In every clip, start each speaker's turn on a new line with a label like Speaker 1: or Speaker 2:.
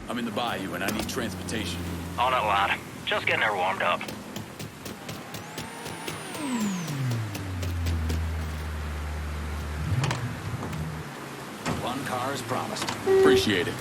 Speaker 1: I'm in the bayou and I need transportation.
Speaker 2: On it, lad. Just getting her warmed up.
Speaker 1: One car as promised. Appreciate it.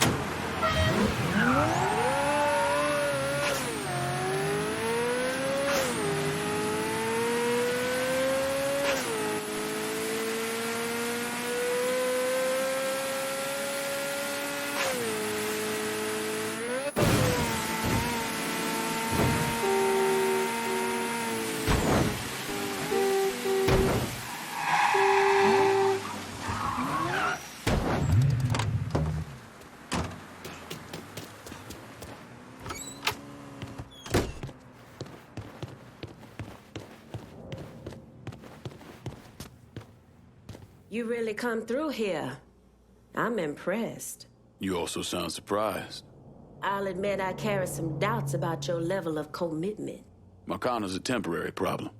Speaker 3: You really come through here. I'm impressed.
Speaker 1: You also sound surprised.
Speaker 3: I'll admit I carry some doubts about your level of commitment.
Speaker 1: Marcano's a temporary problem.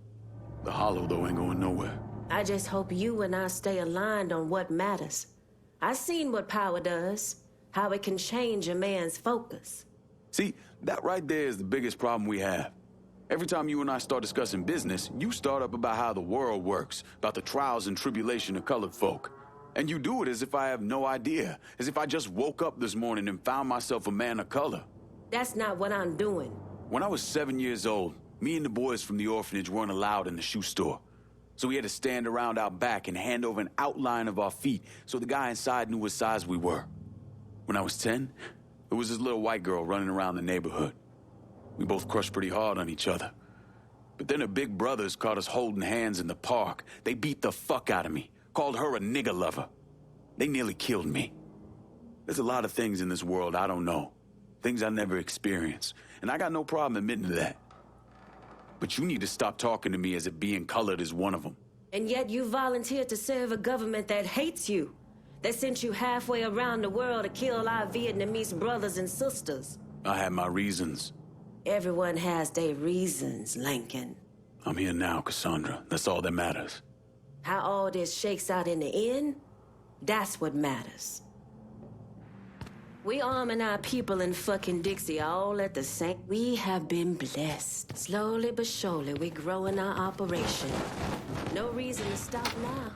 Speaker 1: The hollow, though, ain't going nowhere.
Speaker 3: I just hope you and I stay aligned on what matters. I've seen what power does, how it can change a man's focus.
Speaker 1: See, that right there is the biggest problem we have. Every time you and I start discussing business, you start up about how the world works, about the trials and tribulation of colored folk. And you do it as if I have no idea, as if I just woke up this morning and found myself a man of color.
Speaker 3: That's not what I'm doing.
Speaker 1: When I was 7 years old, me and the boys from the orphanage weren't allowed in the shoe store. So we had to stand around out back and hand over an outline of our feet so the guy inside knew what size we were. When I was 10, there was this little white girl running around the neighborhood. We both crushed pretty hard on each other. But then her big brothers caught us holding hands in the park. They beat the fuck out of me, called her a nigger lover. They nearly killed me. There's a lot of things in this world I don't know, things I never experienced, and I got no problem admitting to that. But you need to stop talking to me as if being colored is one of them.
Speaker 3: And yet you volunteered to serve a government that hates you, that sent you halfway around the world to kill our Vietnamese brothers and sisters.
Speaker 1: I had my reasons.
Speaker 3: Everyone has their reasons, Lincoln.
Speaker 1: I'm here now, Cassandra. That's all that matters.
Speaker 3: How all this shakes out in the end, that's what matters. We arming our people in fucking Dixie all at the same... We have been blessed. Slowly but surely, we're growing our operation. No reason to stop now.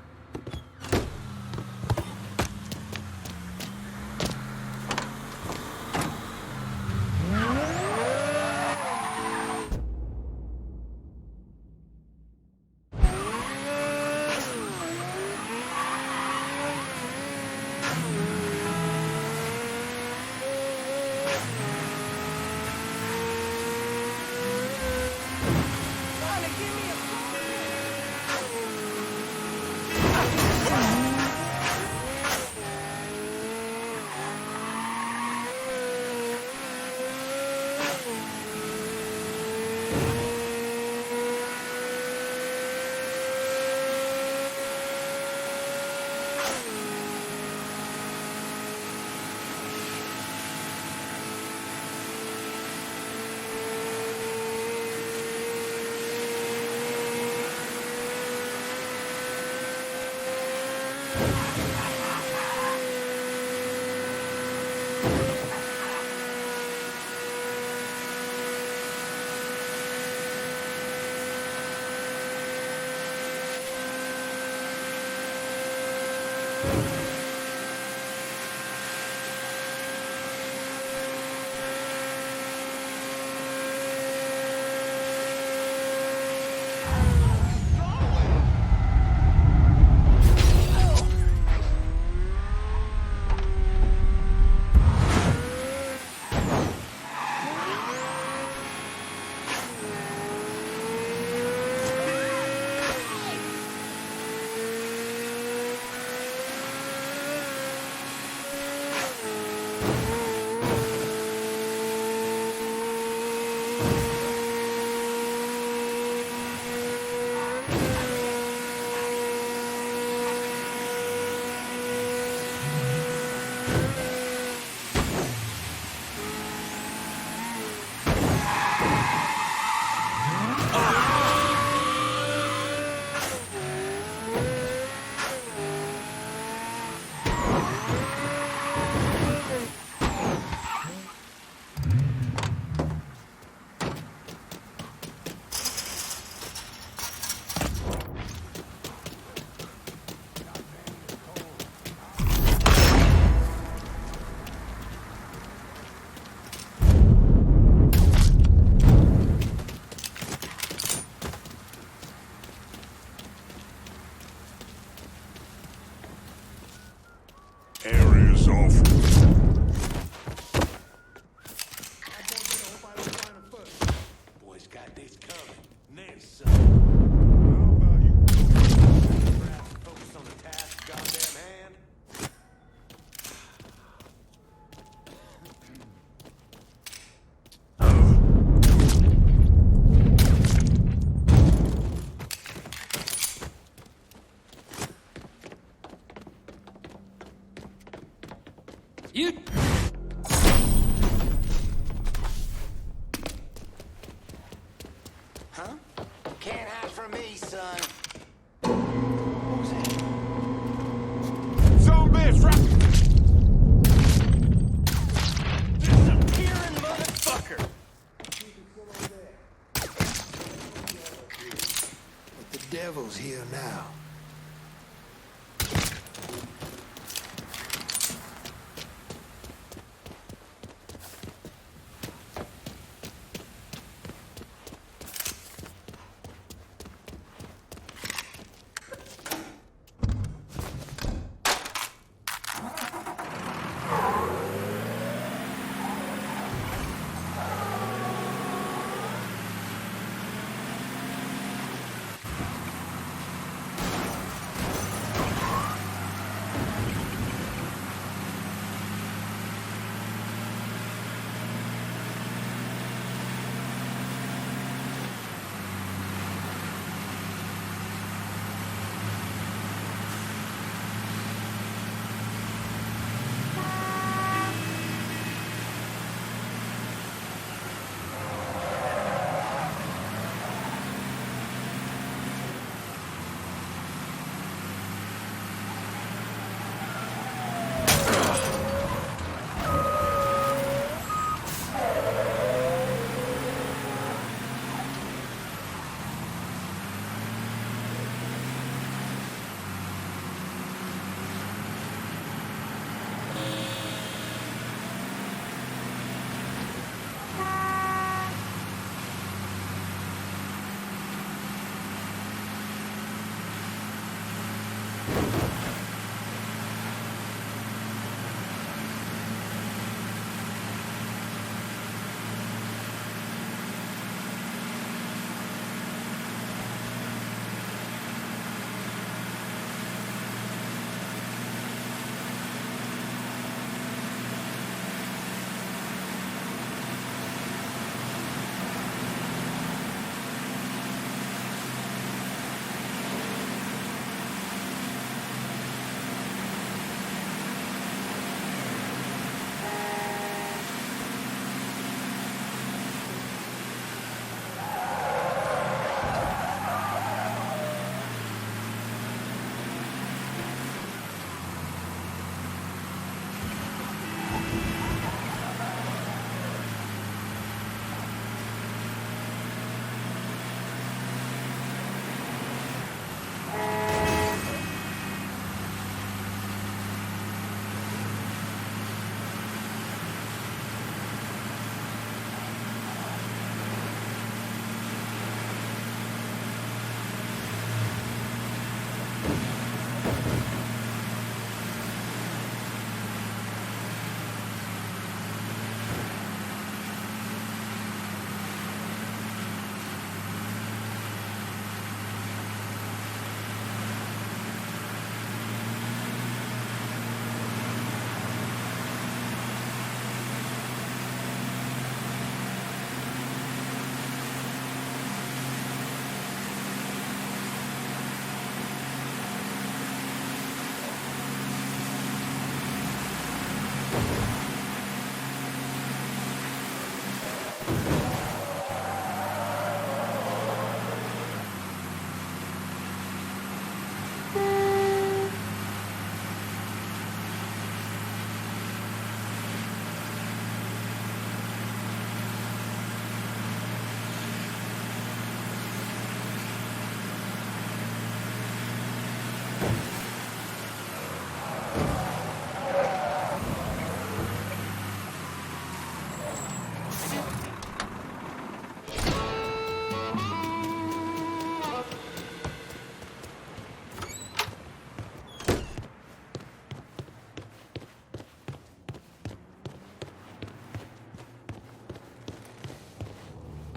Speaker 4: devil's here now.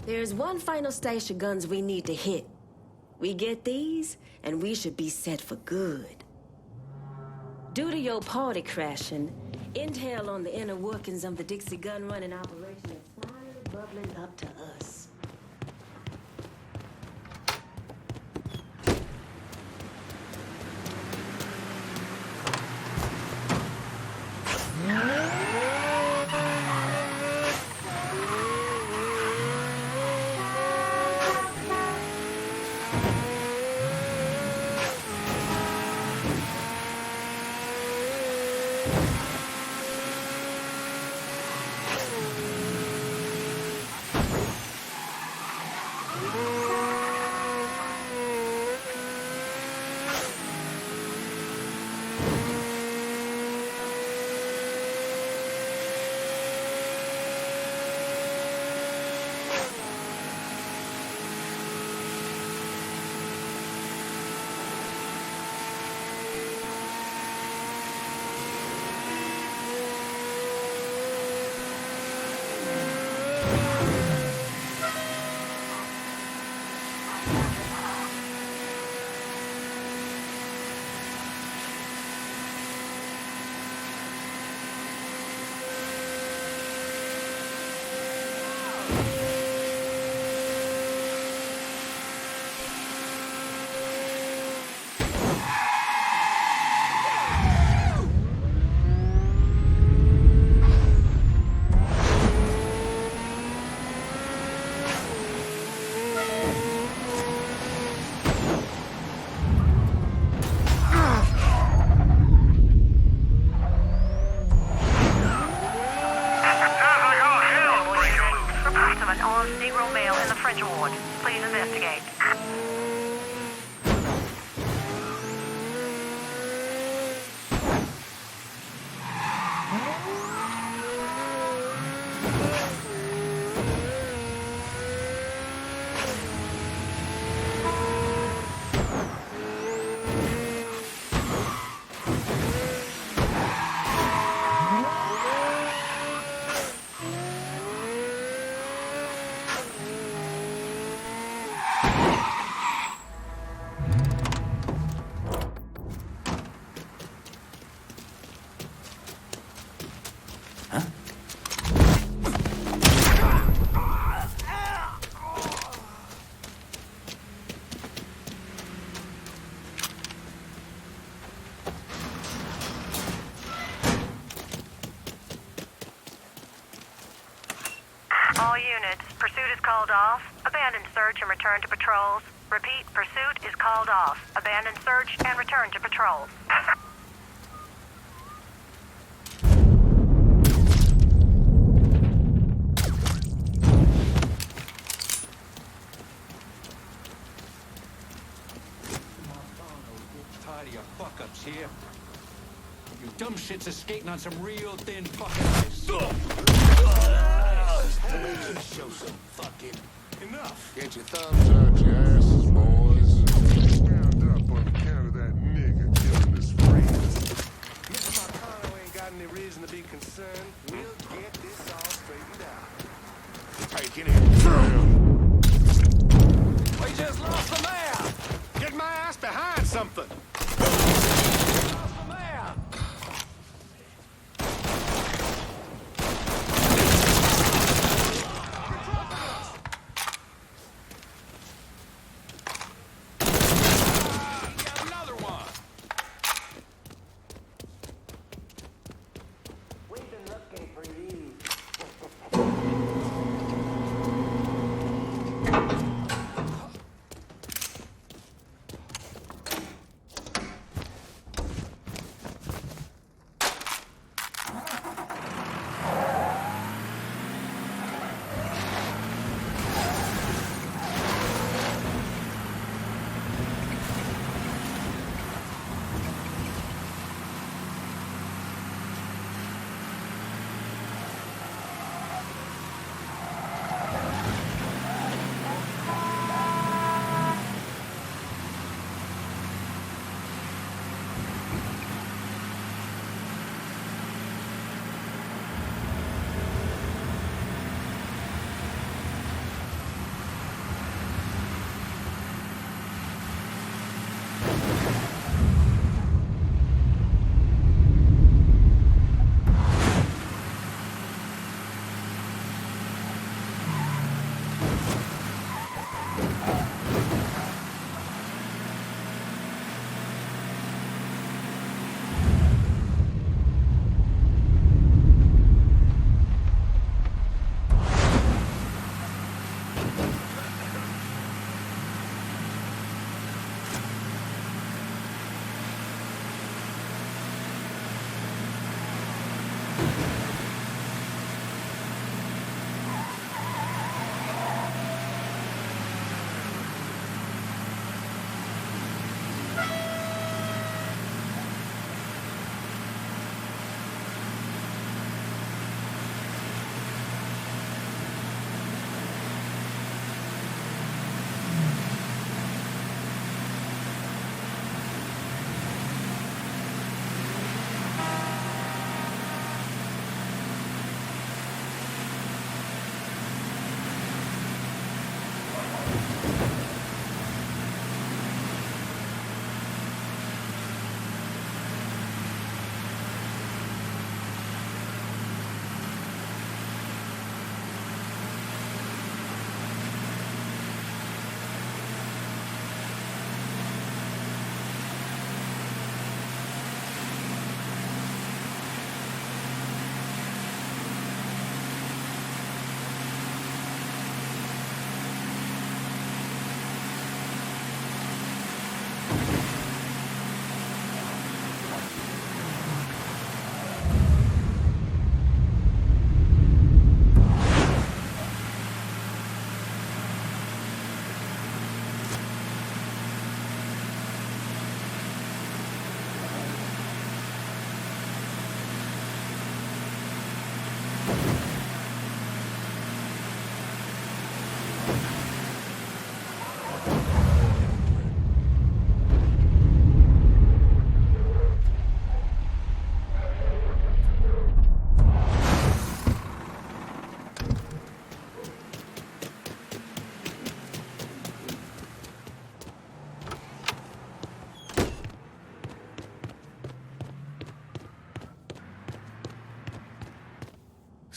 Speaker 3: There's one final stash of guns we need to hit. We get these, and we should be set for good. Due to your party crashing, intel on the inner workings of the Dixie gun running operation is finally bubbling up to us.
Speaker 4: All units, pursuit is called off. Abandon search and return to patrols. Repeat, pursuit is called off. Abandon search and return to patrols.
Speaker 5: Tired of your fuck-ups here. You dumb shits are skating on some real thin fucking ice.
Speaker 6: Show some fucking enough. Get your thumbs up your asses, boys. Round up on account of that nigga killing his friends. Mr. Marcano ain't got any reason to be concerned. We'll get this all straightened out. Taking it down.
Speaker 5: We just lost the mayor!
Speaker 6: Get my ass behind something.
Speaker 5: Lost the mayor!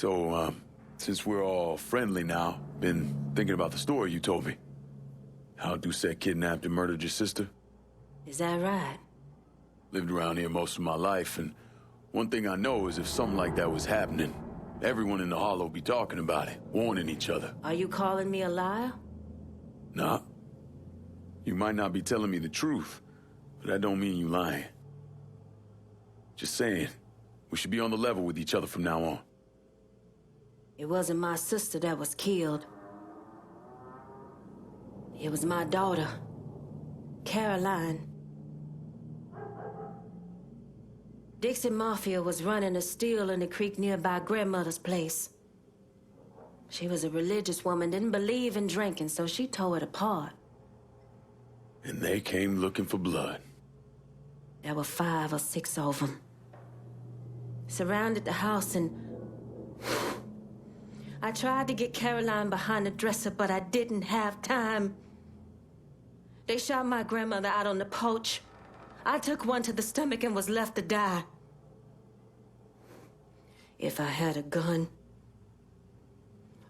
Speaker 1: So, since we're all friendly now, been thinking about the story you told me. How Doucette kidnapped and murdered your sister?
Speaker 3: Is that right?
Speaker 1: Lived around here most of my life, and one thing I know is if something like that was happening, everyone in the Hollow be talking about it, warning each other.
Speaker 3: Are you calling me a liar?
Speaker 1: Nah. You might not be telling me the truth, but that don't mean you lying. Just saying, we should be on the level with each other from now on.
Speaker 3: It wasn't my sister that was killed. It was my daughter, Caroline. Dixie Mafia was running a still in the creek nearby grandmother's place. She was a religious woman, didn't believe in drinking, so she tore it apart.
Speaker 1: And they came looking for blood.
Speaker 3: There were 5 or 6 of them. Surrounded the house and... I tried to get Caroline behind the dresser, but I didn't have time. They shot my grandmother out on the porch. I took one to the stomach and was left to die. If I had a gun,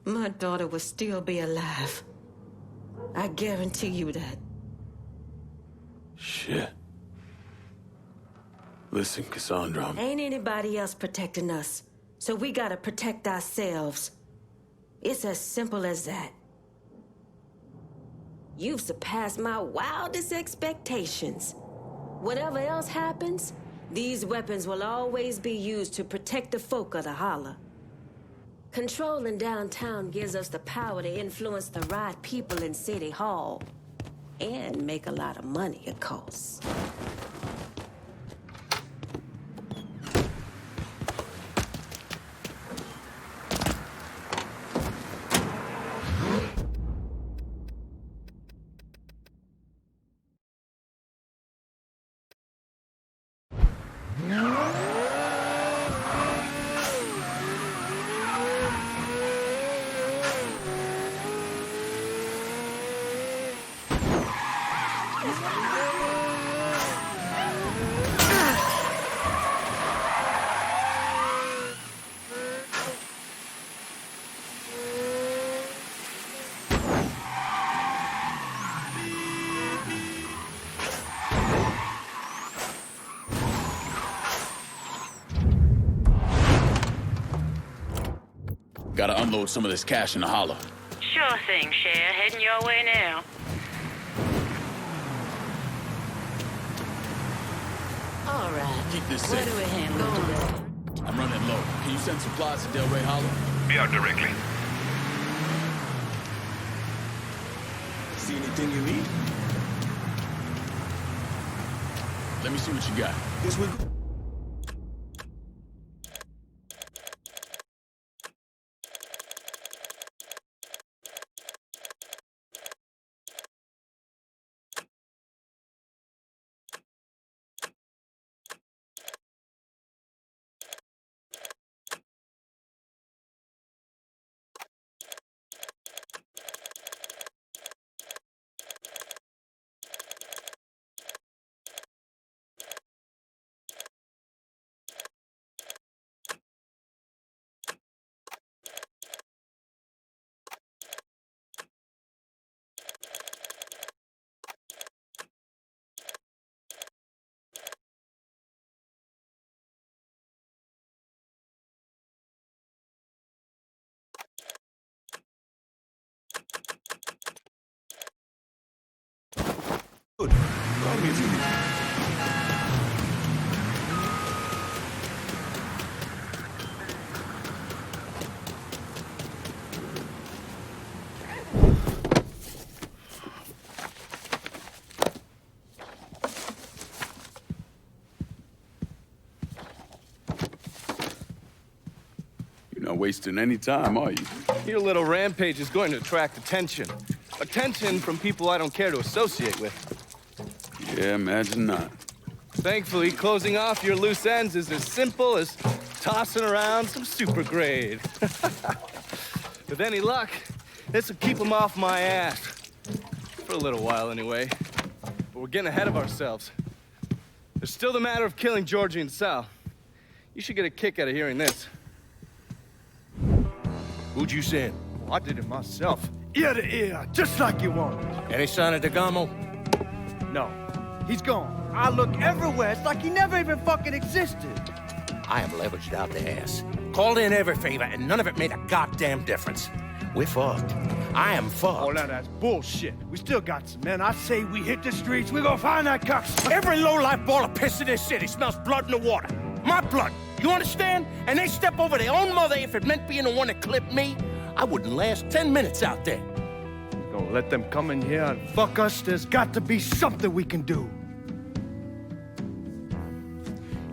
Speaker 3: my daughter would still be alive. I guarantee you that.
Speaker 1: Shit. Listen, Cassandra,
Speaker 3: Ain't anybody else protecting us, so we gotta protect ourselves. It's as simple as that. You've surpassed my wildest expectations. Whatever else happens, these weapons will always be used to protect the folk of the Holler. Controlling downtown gives us the power to influence the right people in City Hall. And make a lot of money, of course.
Speaker 1: gotta unload some of this cash in the Hollow.
Speaker 7: Sure thing, Cher. Heading your way now.
Speaker 3: All right.
Speaker 1: Keep this
Speaker 3: Where
Speaker 1: safe.
Speaker 3: do we handle it?
Speaker 1: I'm running low. Can you send supplies to Delray Hollow?
Speaker 8: Be out directly.
Speaker 1: See anything you need? Let me see what you got.
Speaker 6: Guess we're... Good. Call me if you need.
Speaker 1: You know wasting any time, are you?
Speaker 8: Your little rampage is going to attract attention. Attention from people I don't care to associate with.
Speaker 1: Yeah, imagine not.
Speaker 8: Thankfully, closing off your loose ends is as simple as tossing around some super grade. With any luck, this will keep them off my ass. For a little while, anyway. But we're getting ahead of ourselves. There's still the matter of killing Giorgi and Sal. You should get a kick out of hearing this.
Speaker 9: Who'd you send?
Speaker 10: I did it myself. Ear to ear, just like you wanted.
Speaker 9: Any sign of Degamo?
Speaker 10: No, he's gone. I look everywhere. It's like he never even fucking existed.
Speaker 9: I am leveraged out the ass. Called in every favor, and none of it made a goddamn difference. We're fucked. I am fucked.
Speaker 10: Oh, now that's bullshit. We still got some men. I say we hit the streets. We gonna find that cocksucker.
Speaker 9: Every low-life ball of piss in this city smells blood in the water. My blood. You understand? And they step over their own mother if it meant being the one that clipped me. I wouldn't last 10 minutes out there.
Speaker 10: Gonna let them come in here and fuck us? There's got to be something we can do.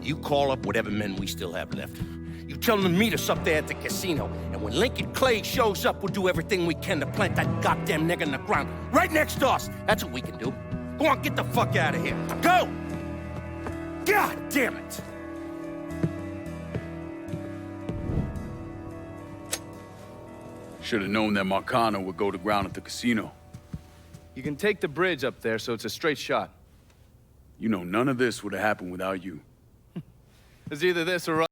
Speaker 9: You call up whatever men we still have left. You tell them to meet us up there at the casino. And when Lincoln Clay shows up, we'll do everything we can to plant that goddamn nigga in the ground. Right next to us. That's what we can do. Go on, get the fuck out of here. Go! God damn it!
Speaker 1: Should have known that Marcano would go to ground at the casino.
Speaker 8: You can take the bridge up there, so it's a straight shot.
Speaker 1: You know, none of this would have happened without you.
Speaker 8: It's either this or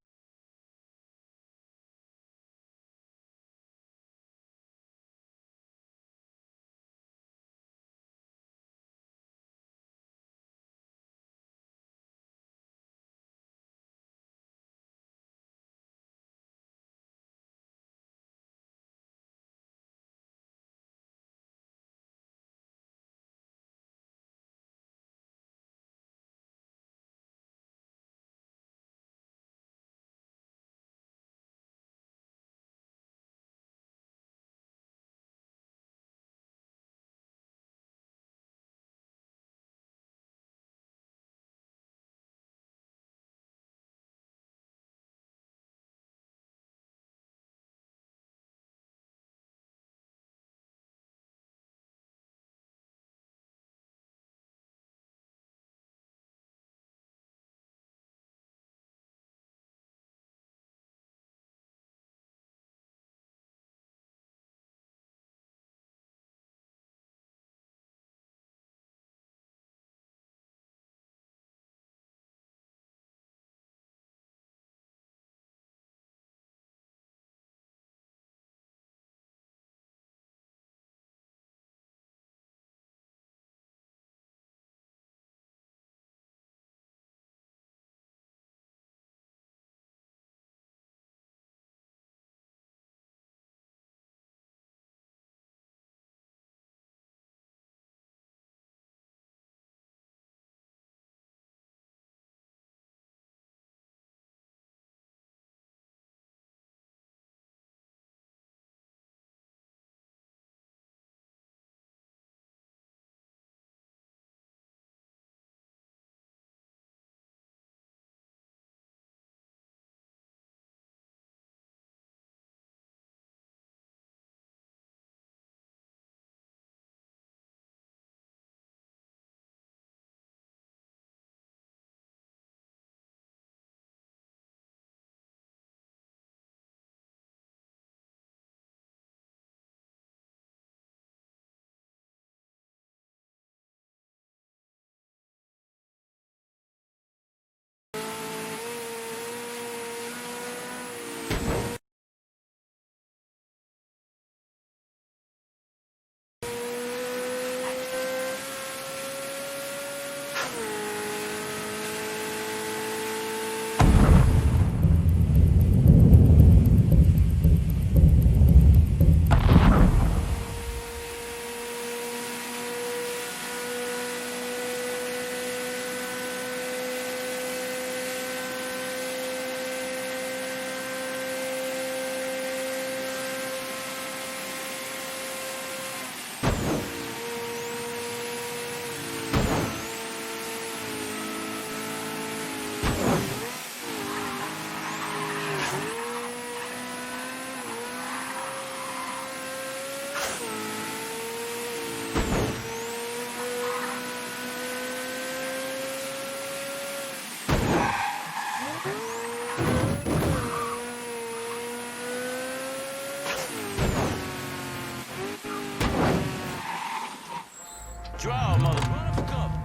Speaker 1: Draw, mother. Run for cover.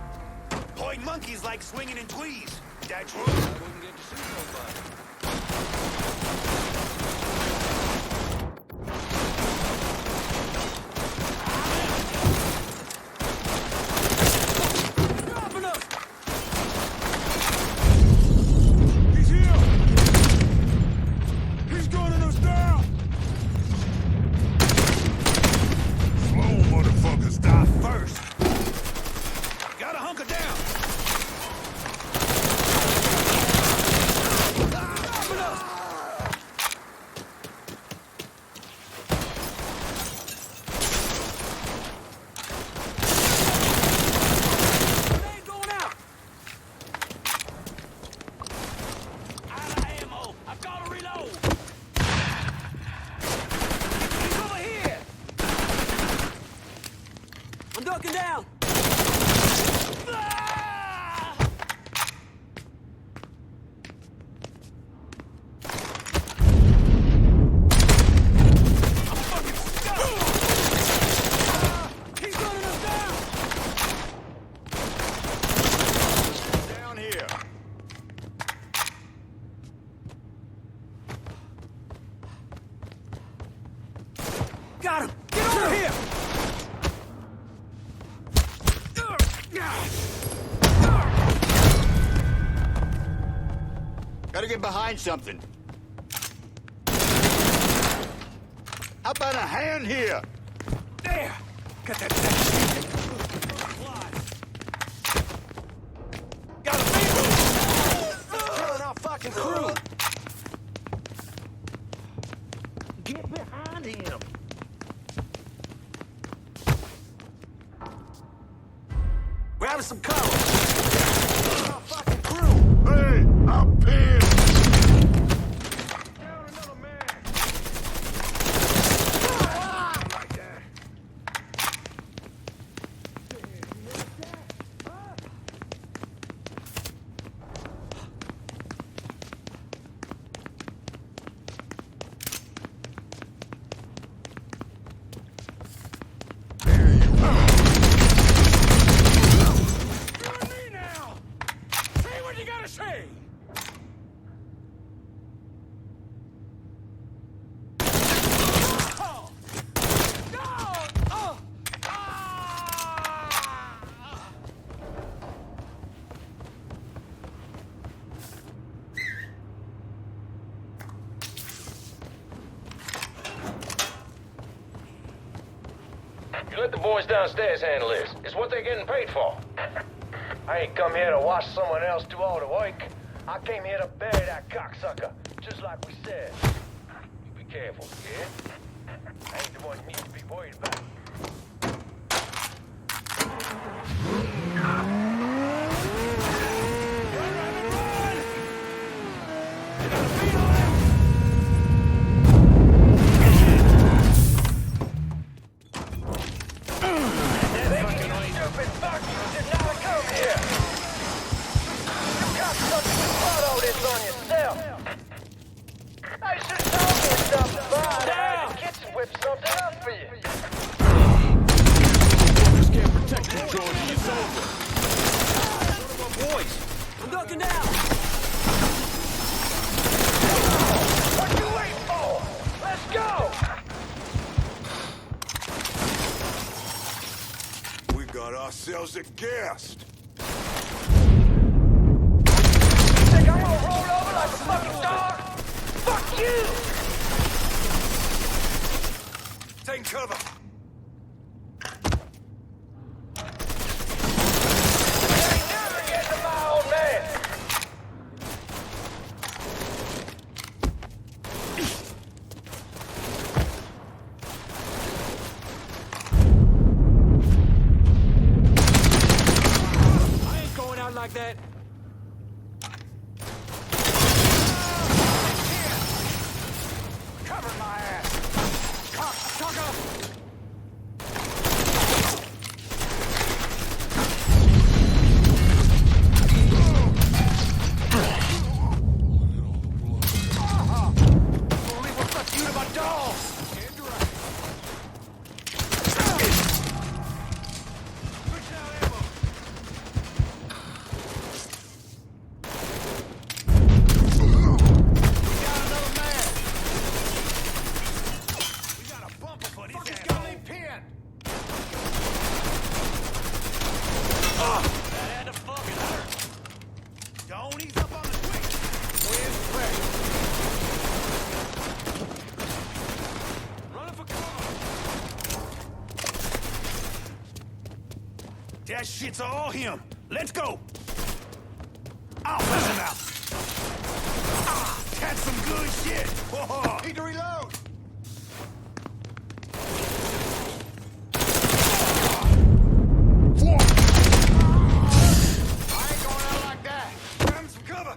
Speaker 1: Point monkeys like swinging in tweez. That true? I wouldn't get to see nobody. Dropping us! He's here! He's gunning us down! Slow motherfuckers die first. Gotta hunker down. Grenade going out. Out of ammo. I've got to reload. He's over here. I'm ducking down. Got him! Get over here!
Speaker 11: Gotta get behind something. How about a hand here?
Speaker 1: There! Got that shit! Got a man! Killing our fucking crew! Get behind him! Grabbing some cover! Our fucking crew!
Speaker 6: Hey, I'm pinned!
Speaker 1: Down another man! Like that.
Speaker 6: There you are!
Speaker 1: Me now! Say what you gotta say! Oh! No! Oh! Ah!
Speaker 12: You let the boys downstairs handle this. It's what they're getting paid for. I ain't come here to watch someone else do all the work. I came here to bury that cocksucker, just like we said. You be careful, yeah? I ain't the one you need to be worried about.
Speaker 1: Just can't protect you, Giorgi. It's over. One of our boys. I'm ducking down.
Speaker 12: What you waiting for? Let's go!
Speaker 6: We got ourselves a guest!
Speaker 12: Think I'm gonna roll over like a fucking dog? Fuck you!
Speaker 6: Take cover!
Speaker 12: Never get to my old man!
Speaker 1: I ain't going out like that. Cover my ass. Cock,
Speaker 11: That shit's all him. Let's go. Oh, listen out. Ah, that's some good shit. Whoa. Need to reload. I ain't going out like that. Grab some cover.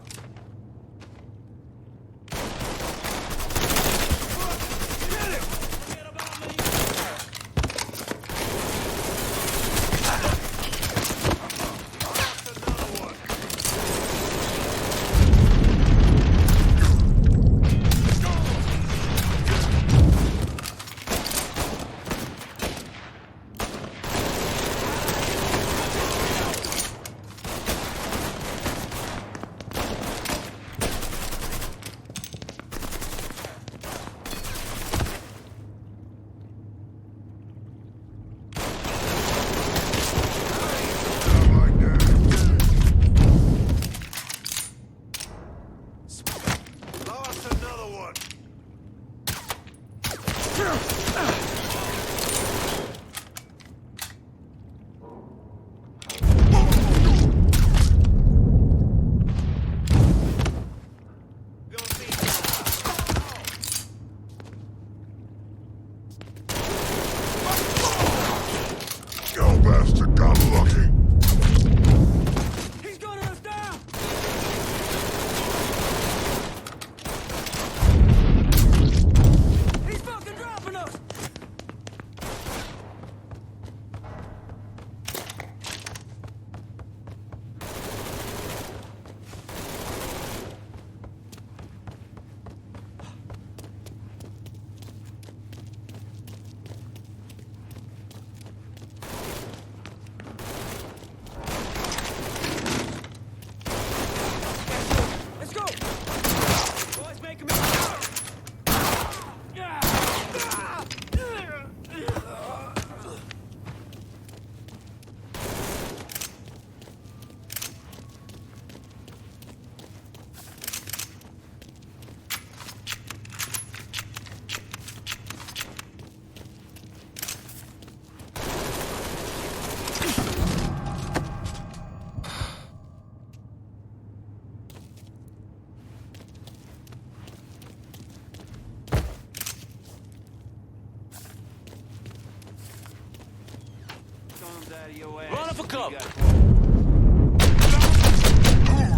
Speaker 1: Run for cover.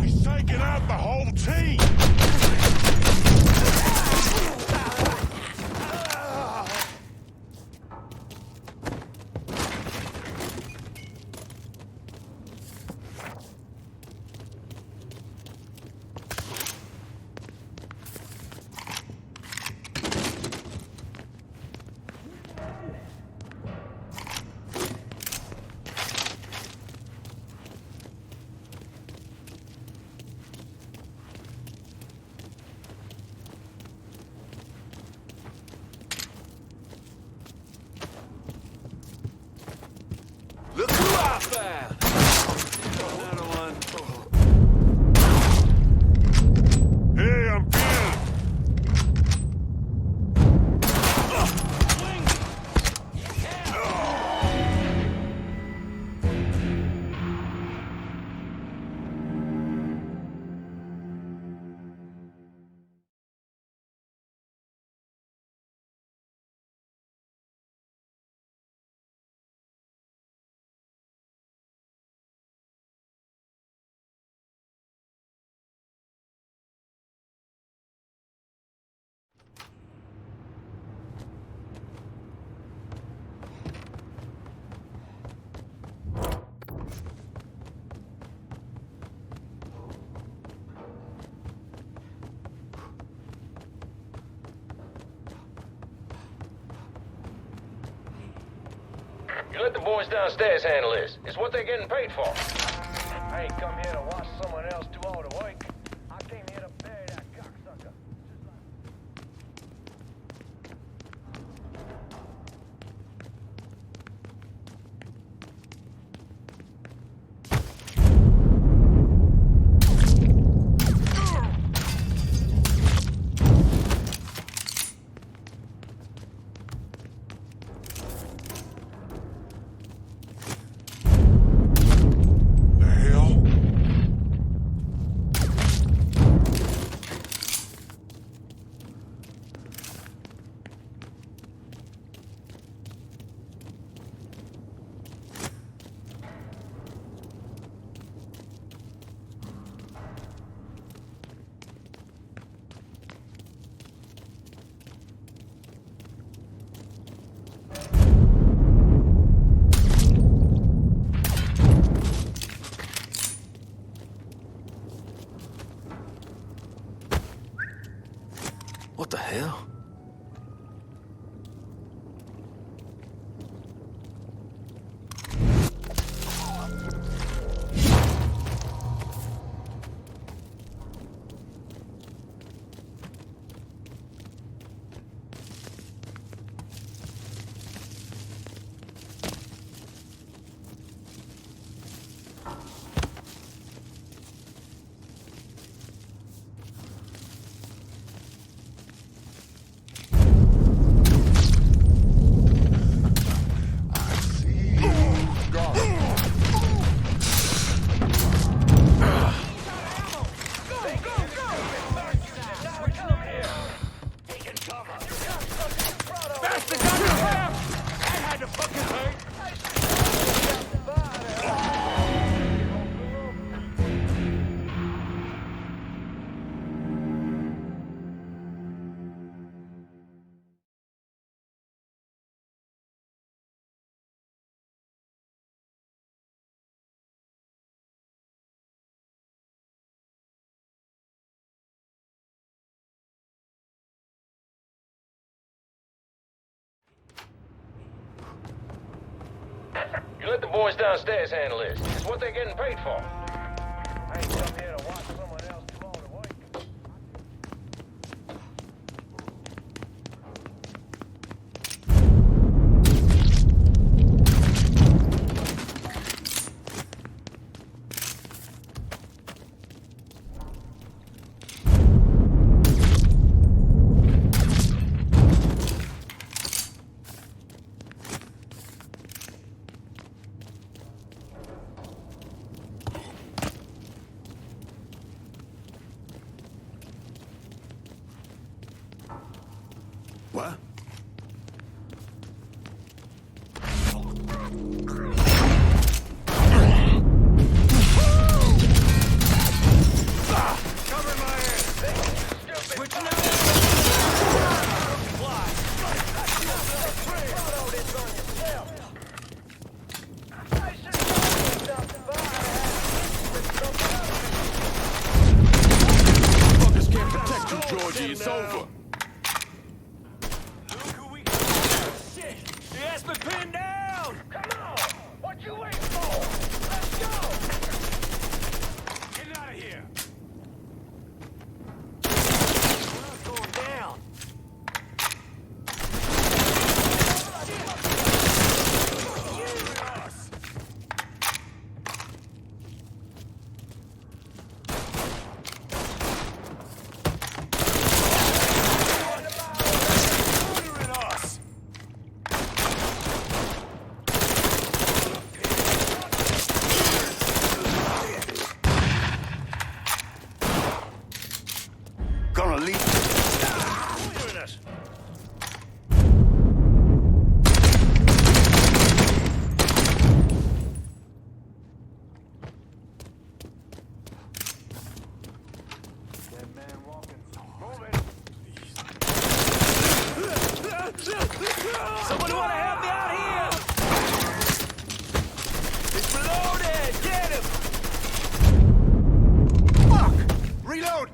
Speaker 11: He's taking out the whole team.
Speaker 1: Look who I found! Another one.
Speaker 11: Hey, I'm Ben.
Speaker 12: You let the boys downstairs handle this. It's what they're getting paid for. I ain't come here to watch someone else do all the work. I came here to bury that cocksucker. boys downstairs handle this. It's what they're getting paid for. I ain't come here to watch someone else do all the work.
Speaker 11: What?
Speaker 5: Cover my ass! Switch now!
Speaker 1: Fuckers can't protect you, Giorgi. It's over.
Speaker 5: He has me pinned down!
Speaker 12: Come on! What you waiting for? Let's go!
Speaker 5: Get out of here!
Speaker 12: Going down.
Speaker 11: Gonna leave.
Speaker 12: Loitering us. Dead man walking. Moving.
Speaker 5: Someone wanna help me out here? It's reloaded! Get him!
Speaker 11: Fuck! Reload!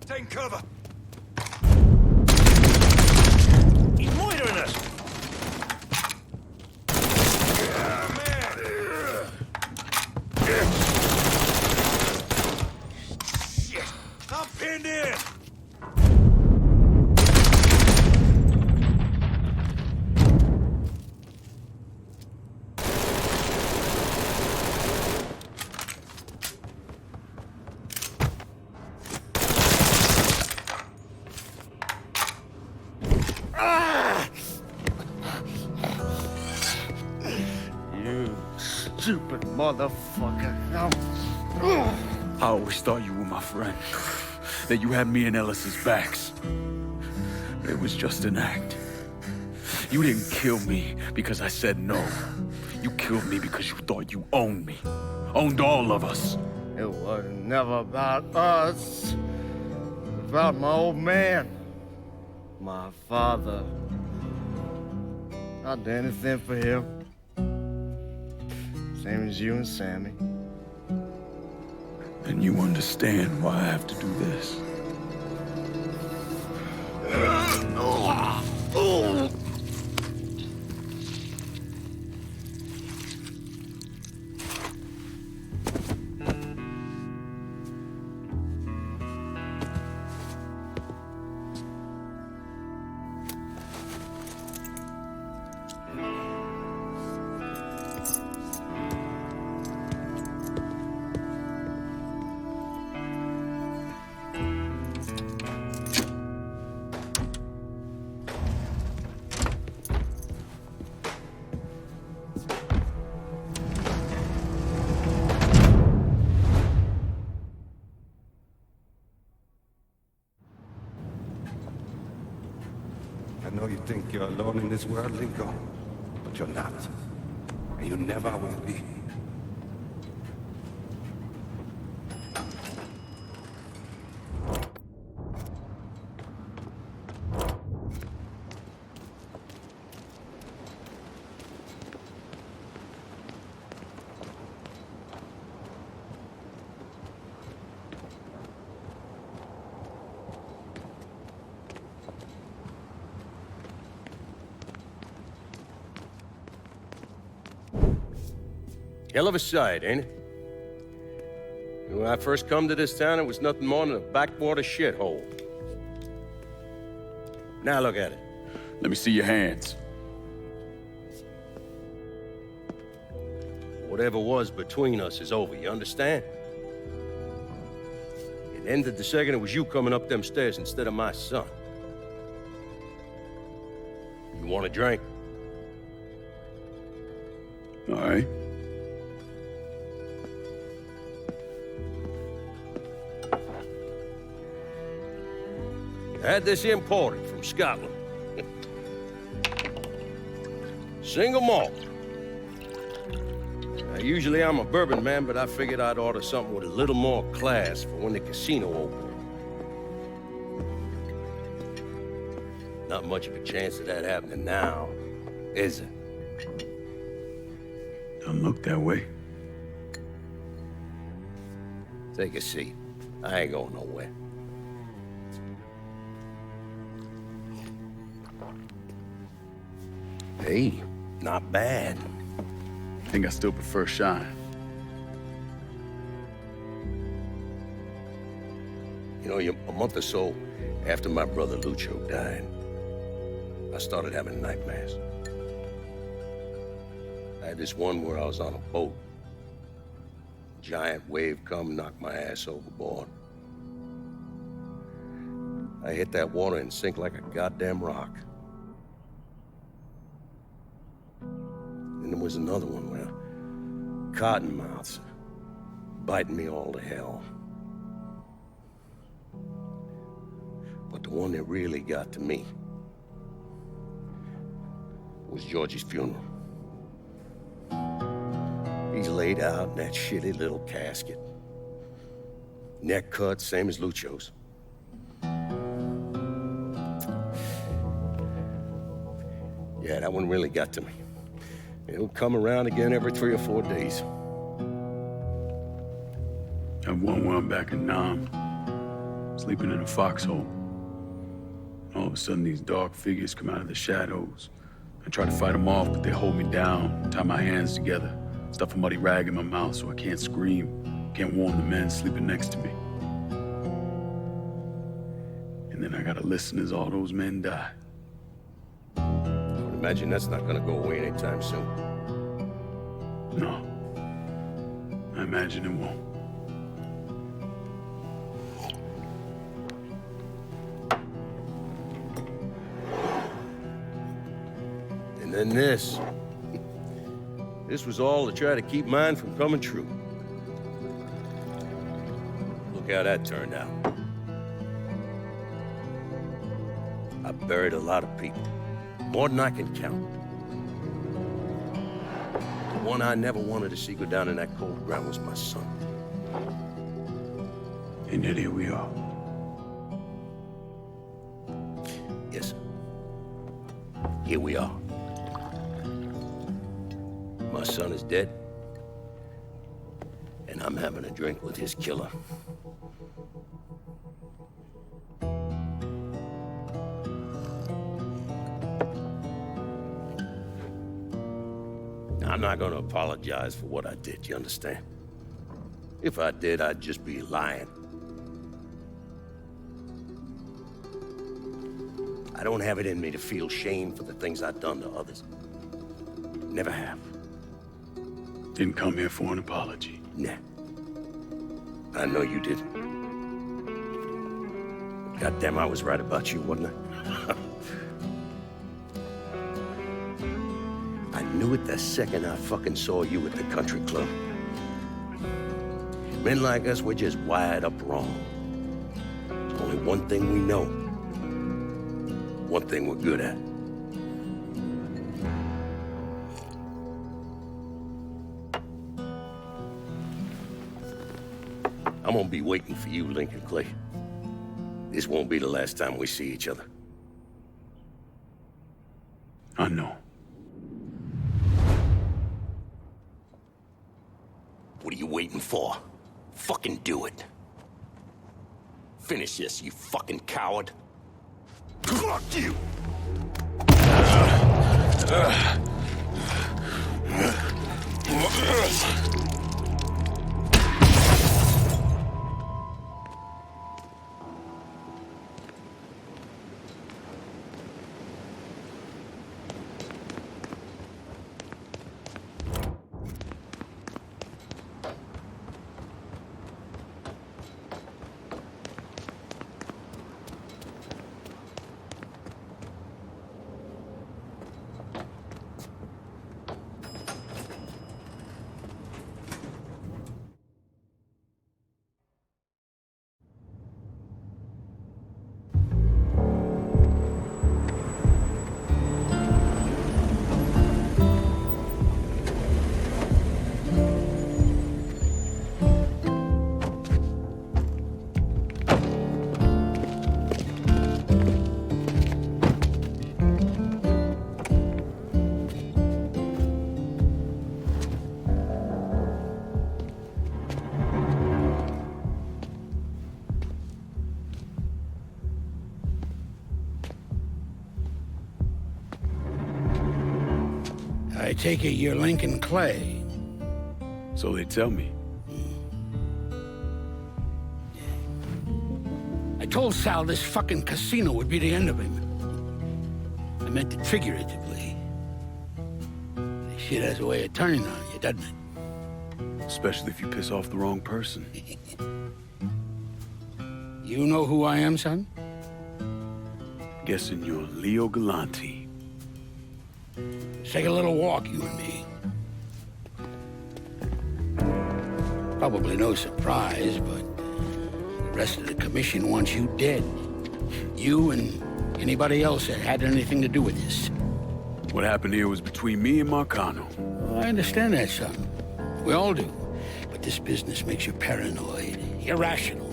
Speaker 5: Taking cover!
Speaker 12: He's loitering us.
Speaker 11: Shit! I'm pinned in!
Speaker 8: You stupid motherfucker.
Speaker 1: I always thought you were my friend. That you had me and Ellis's backs. But it was just an act. You didn't kill me because I said no. You killed me because you thought you owned me. Owned all of us.
Speaker 8: It was never about us. It was about my old man. My father. I'd do anything for him. Same as you and Sammy.
Speaker 1: And you understand why I have to do this.
Speaker 13: I know you think you're alone in this world, Linko, but you're not. And you never will be.
Speaker 9: Hell of a sight, ain't it? When I first come to this town, it was nothing more than a backwater shithole. Now look at it.
Speaker 1: Let me see your hands.
Speaker 9: Whatever was between us is over, you understand? It ended the second it was you coming up them stairs instead of my son. You want a drink?
Speaker 1: All right.
Speaker 9: I had this imported from Scotland. Single malt. Now, usually I'm a bourbon man, but I figured I'd order something with a little more class for when the casino opened. Not much of a chance of that happening now, is it?
Speaker 1: Don't look that way.
Speaker 9: Take a seat. I ain't going nowhere. Hey, not bad.
Speaker 1: I think I still prefer Shine.
Speaker 9: You know, a month or so after my brother Lucho died, I started having nightmares. I had this one where I was on a boat. Giant wave come, knocked my ass overboard. I hit that water and sink like a goddamn rock. And there was another one where cottonmouths biting me all to hell. But the one that really got to me was Giorgi's funeral. He's laid out in that shitty little casket. Neck cut, same as Lucho's. Yeah, that one really got to me. It'll come around again every 3 or 4 days.
Speaker 1: I have one where I'm back in Nam, sleeping in a foxhole. All of a sudden, these dark figures come out of the shadows. I try to fight them off, but they hold me down, tie my hands together, stuff a muddy rag in my mouth so I can't scream, can't warn the men sleeping next to me. And then I gotta listen as all those men die.
Speaker 9: I would imagine that's not gonna go away anytime soon.
Speaker 1: No. I imagine it won't.
Speaker 9: And then this. This was all to try to keep mine from coming true. Look how that turned out. I buried a lot of people. More than I can count. The one I never wanted to see go down in that cold ground was my son.
Speaker 1: And yet here we are.
Speaker 9: Yes, sir. Here we are. My son is dead, and I'm having a drink with his killer. I'm not gonna apologize for what I did, you understand? If I did, I'd just be lying. I don't have it in me to feel shame for the things I've done to others. Never have.
Speaker 1: Didn't come here for an apology.
Speaker 9: Nah. I know you didn't. Goddamn, I was right about you, wasn't I? I knew it the second I fucking saw you at the country club. Men like us, we're just wired up wrong. There's only one thing we know. One thing we're good at. I'm gonna be waiting for you, Lincoln Clay. This won't be the last time we see each other.
Speaker 1: I know.
Speaker 9: What are you waiting for? Fucking do it. Finish this, you fucking coward.
Speaker 11: Fuck you!
Speaker 14: I take it you're Lincoln Clay.
Speaker 1: So they tell me.
Speaker 14: I told Sal this fucking casino would be the end of him. I meant it figuratively. This shit has a way of turning on you, doesn't it?
Speaker 1: Especially if you piss off the wrong person.
Speaker 14: You know who I am, son?
Speaker 1: Guessing you're Leo Galante.
Speaker 14: Let's take a little walk, you and me. Probably no surprise, but the rest of the commission wants you dead. You and anybody else that had anything to do with this.
Speaker 1: What happened here was between me and Marcano.
Speaker 14: Well, I understand that, son. We all do. But this business makes you paranoid, irrational.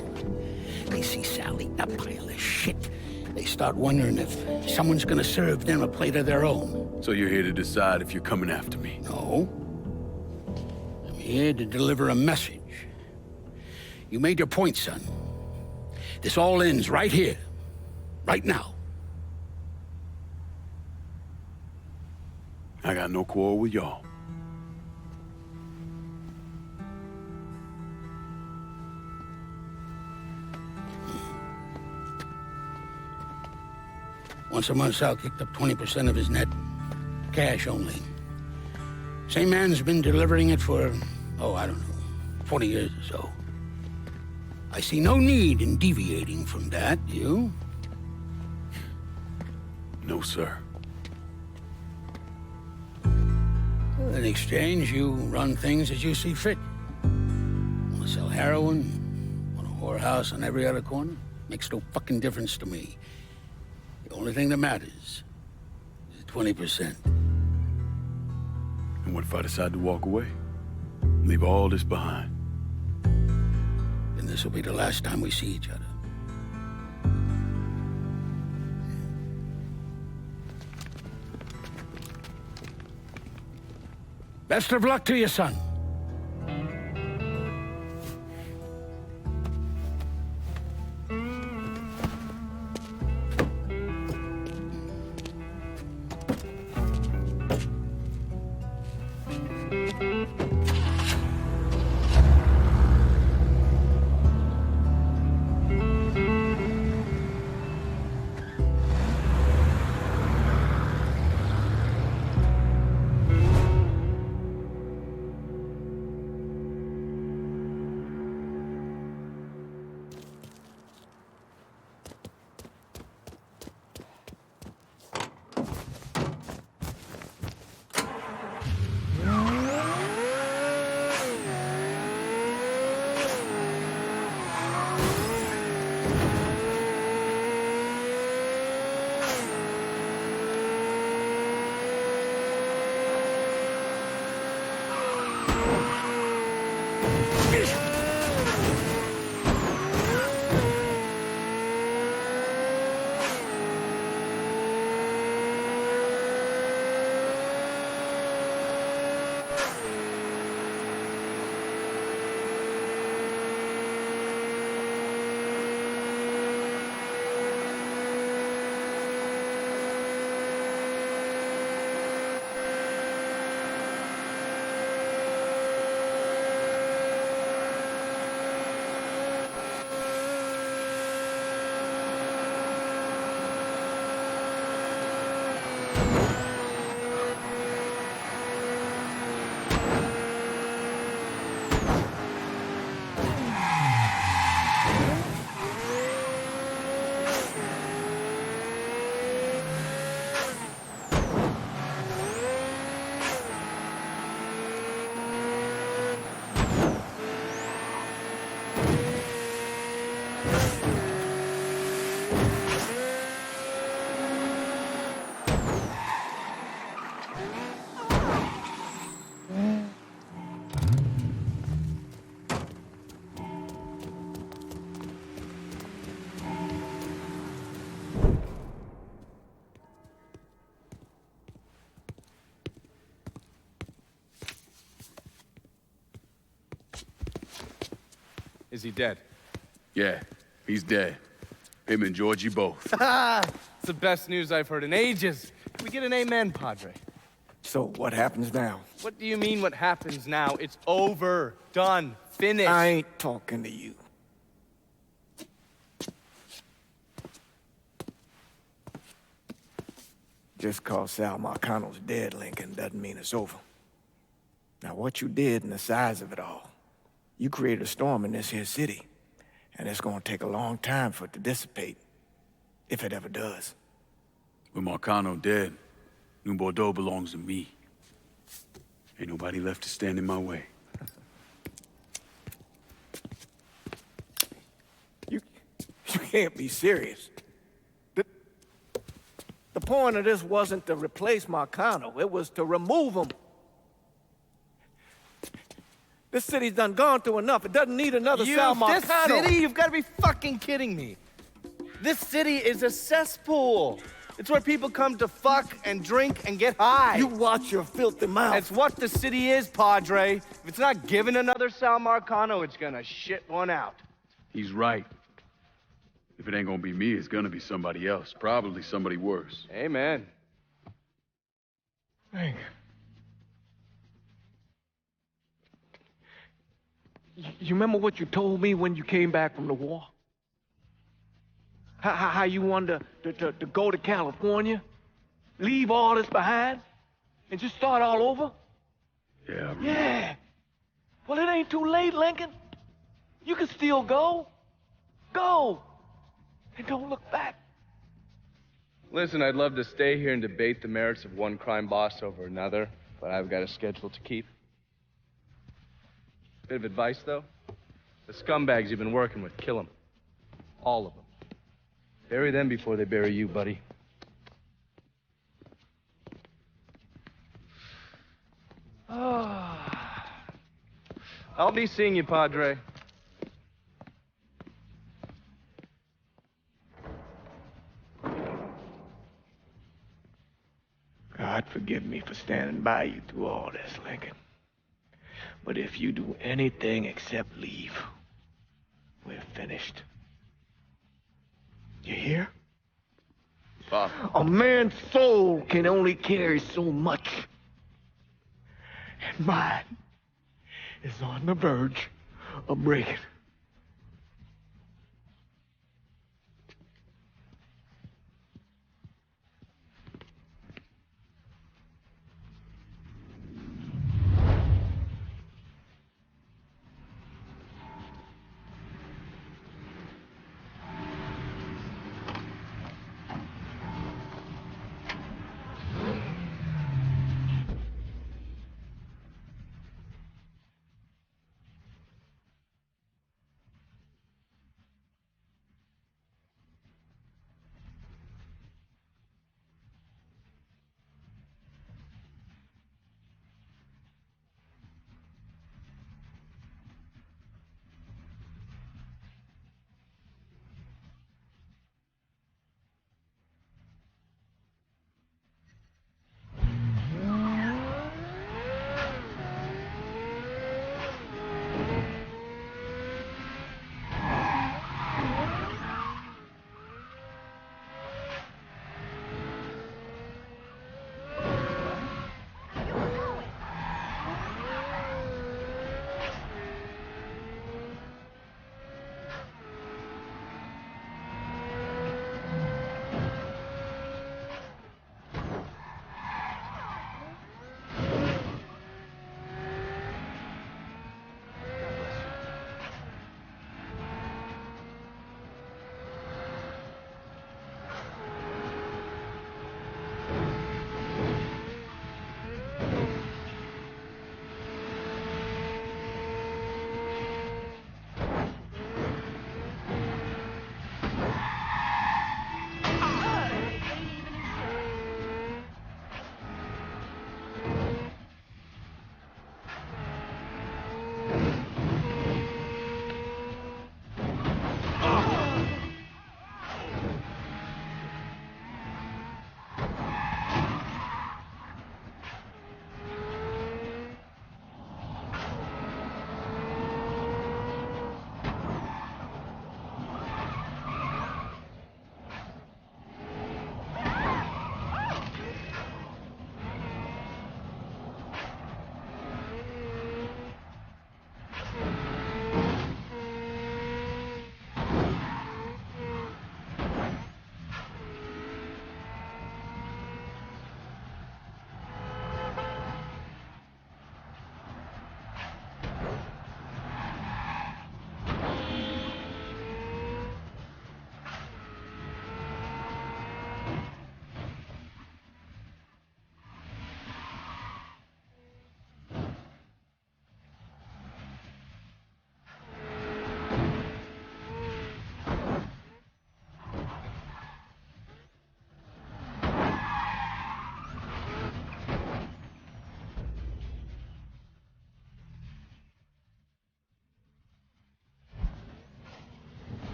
Speaker 14: They see Sal eating a pile of shit. They start wondering if someone's gonna serve them a plate of their own.
Speaker 1: So you're here to decide if you're coming after me?
Speaker 14: No. I'm here to deliver a message. You made your point, son. This all ends right here. Right now.
Speaker 1: I got no quarrel with y'all.
Speaker 14: Once a month, Sal kicked up 20% of his net. Cash only. Same man's been delivering it for, I don't know, 40 years or so. I see no need in deviating from that, you?
Speaker 1: No, sir.
Speaker 14: In exchange, you run things as you see fit. Want to sell heroin? Want a whorehouse on every other corner? Makes no fucking difference to me. The only thing that matters is 20%.
Speaker 1: And what if I decide to walk away? Leave all this behind?
Speaker 14: Then this will be the last time we see each other. Best of luck to you, son.
Speaker 8: Is he dead?
Speaker 1: Yeah, he's dead. Him and Giorgi both.
Speaker 8: It's the best news I've heard in ages. Can we get an amen, Padre?
Speaker 15: So, what happens now?
Speaker 8: What do you mean what happens now? It's over. Done. Finished.
Speaker 15: I ain't talking to you. Just cause Sal Marcano's dead, Lincoln, doesn't mean it's over. Now, what you did and the size of it all, you created a storm in this here city, and it's gonna take a long time for it to dissipate, if it ever does.
Speaker 1: With Marcano dead, New Bordeaux belongs to me. Ain't nobody left to stand in my way.
Speaker 15: You can't be serious. The point of this wasn't to replace Marcano, it was to remove him. This city's done gone through enough. It doesn't need another Sal Marcano.
Speaker 8: This city? You've got to be fucking kidding me. This city is a cesspool. It's where people come to fuck and drink and get high.
Speaker 15: You watch your filthy mouth.
Speaker 8: It's what the city is, Padre. If it's not given another Sal Marcano, it's gonna shit one out.
Speaker 1: He's right. If it ain't gonna be me, it's gonna be somebody else. Probably somebody worse.
Speaker 8: Amen.
Speaker 15: Hank. You remember what you told me when you came back from the war? How you wanted to go to California, leave all this behind, and just start all over?
Speaker 1: Yeah.
Speaker 15: Yeah. Well, it ain't too late, Lincoln. You can still go. Go. And don't look back.
Speaker 8: Listen, I'd love to stay here and debate the merits of one crime boss over another, but I've got a schedule to keep. Bit of advice, though. The scumbags you've been working with, kill them. All of them. Bury them before they bury you, buddy. I'll be seeing you, Padre.
Speaker 15: God forgive me for standing by you through all this, Lincoln. But if you do anything except leave, we're finished. You hear?
Speaker 1: Pop.
Speaker 15: A man's soul can only carry so much. And mine is on the verge of breaking.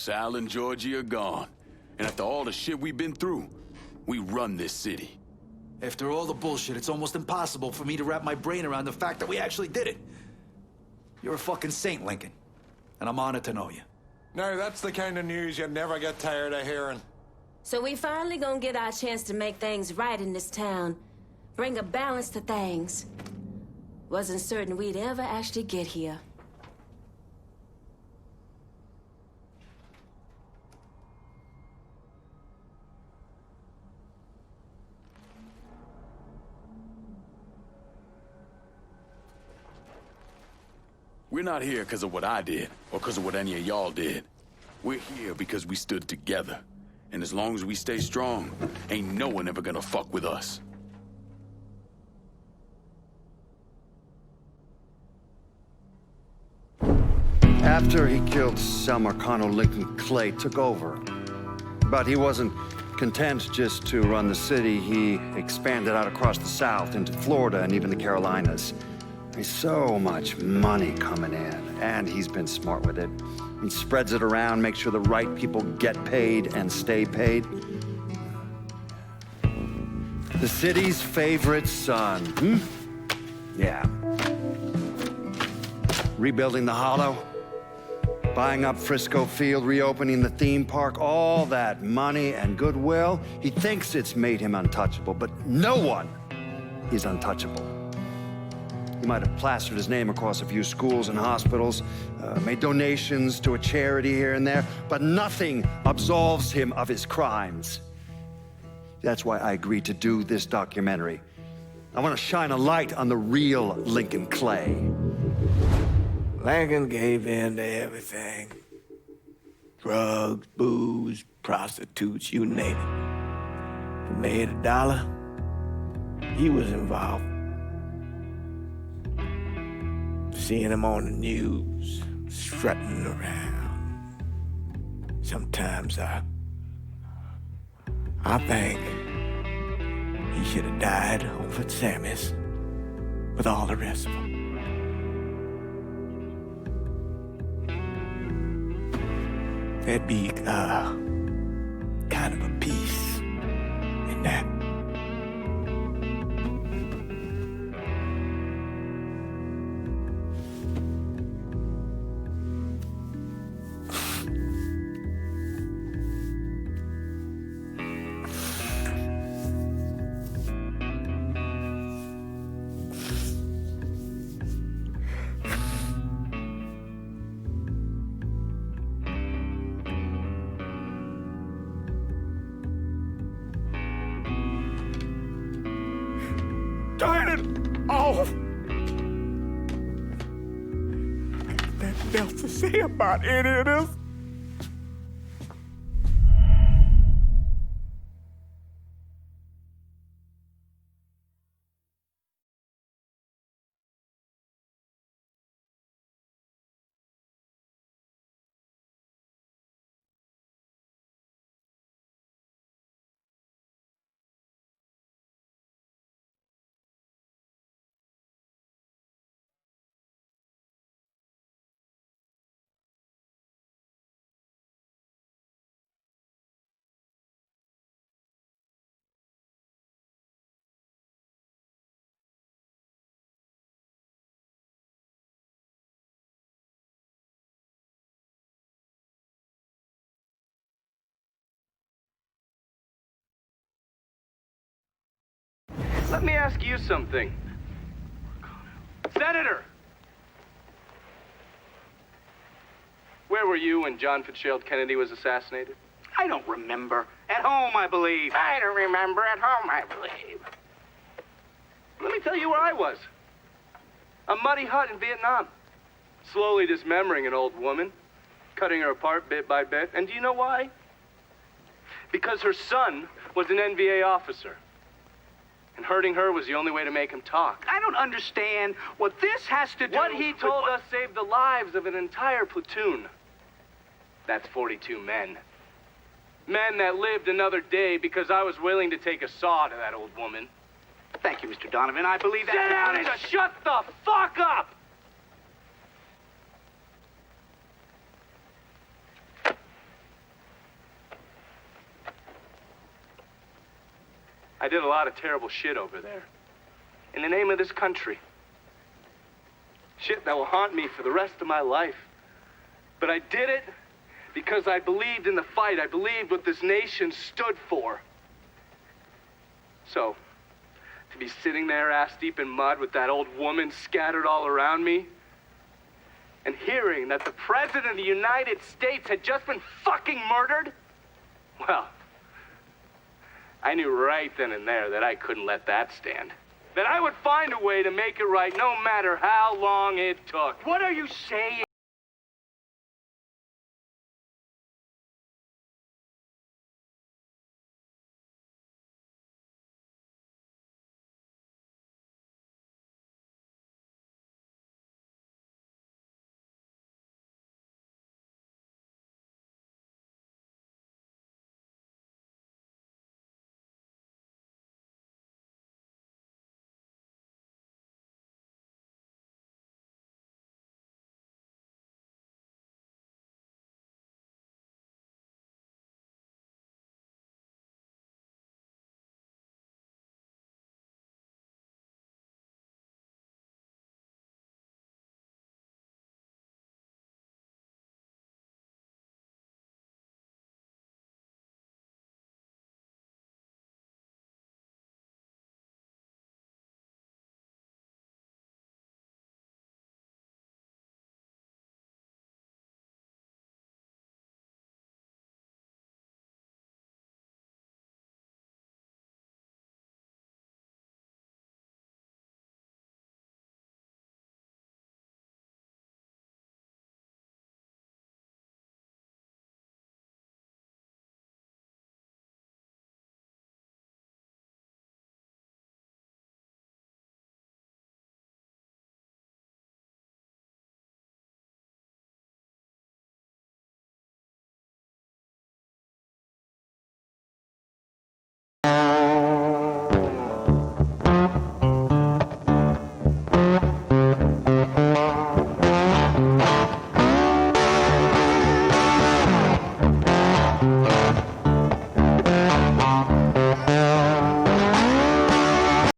Speaker 1: Sal and Giorgi are gone. And after all the shit we've been through, we run this city.
Speaker 11: After all the bullshit, it's almost impossible for me to wrap my brain around the fact that we actually did it. You're a fucking saint, Lincoln. And I'm honored to know you.
Speaker 6: Now, that's the kind of news you never get tired of hearing.
Speaker 3: So we finally gonna get our chance to make things right in this town. Bring a balance to things. Wasn't certain we'd ever actually get here.
Speaker 1: We're not here because of what I did, or because of what any of y'all did. We're here because we stood together. And as long as we stay strong, ain't no one ever gonna fuck with us.
Speaker 16: After he killed Sal Marcano, Lincoln Clay took over. But he wasn't content just to run the city. He expanded out across the South into Florida and even the Carolinas. There's so much money coming in, and he's been smart with it. He spreads it around, makes sure the right people get paid and stay paid. The city's favorite son, Yeah. Rebuilding the Hollow, buying up Frisco Field, reopening the theme park, all that money and goodwill. He thinks it's made him untouchable, but no one is untouchable. He might have plastered his name across a few schools and hospitals, made donations to a charity here and there, but nothing absolves him of his crimes. That's why I agreed to do this documentary. I want to shine a light on the real Lincoln Clay.
Speaker 15: Lincoln gave in to everything. Drugs, booze, prostitutes, you name it. If he made $1, he was involved. Seeing him on the news, strutting around. Sometimes I think he should have died over at Sammy's with all the rest of them. There'd be kind of a peace in that. Turn it off! Nothing else to say about any of this.
Speaker 8: Let me ask you something. Senator! Where were you when John Fitzgerald Kennedy was assassinated?
Speaker 17: I don't remember. At home, I believe. I don't remember. At home, I believe.
Speaker 8: Let me tell you where I was. A muddy hut in Vietnam. Slowly dismembering an old woman, cutting her apart bit by bit. And do you know why? Because her son was an NVA officer. And hurting her was the only way to make him talk.
Speaker 17: I don't understand what this has to do
Speaker 8: What he
Speaker 17: with
Speaker 8: told us saved the lives of an entire platoon. That's 42 men. Men that lived another day because I was willing to take a saw to that old woman.
Speaker 17: Thank you, Mr. Donovan. I believe that...
Speaker 8: Sit down and shut the fuck up! I did a lot of terrible shit over there. In the name of this country. Shit that will haunt me for the rest of my life. But I did it because I believed in the fight. I believed what this nation stood for. So, to be sitting there ass deep in mud with that old woman scattered all around me, and hearing that the President of the United States had just been fucking murdered, well, I knew right then and there that I couldn't let that stand. That I would find a way to make it right no matter how long it took.
Speaker 17: What are you saying?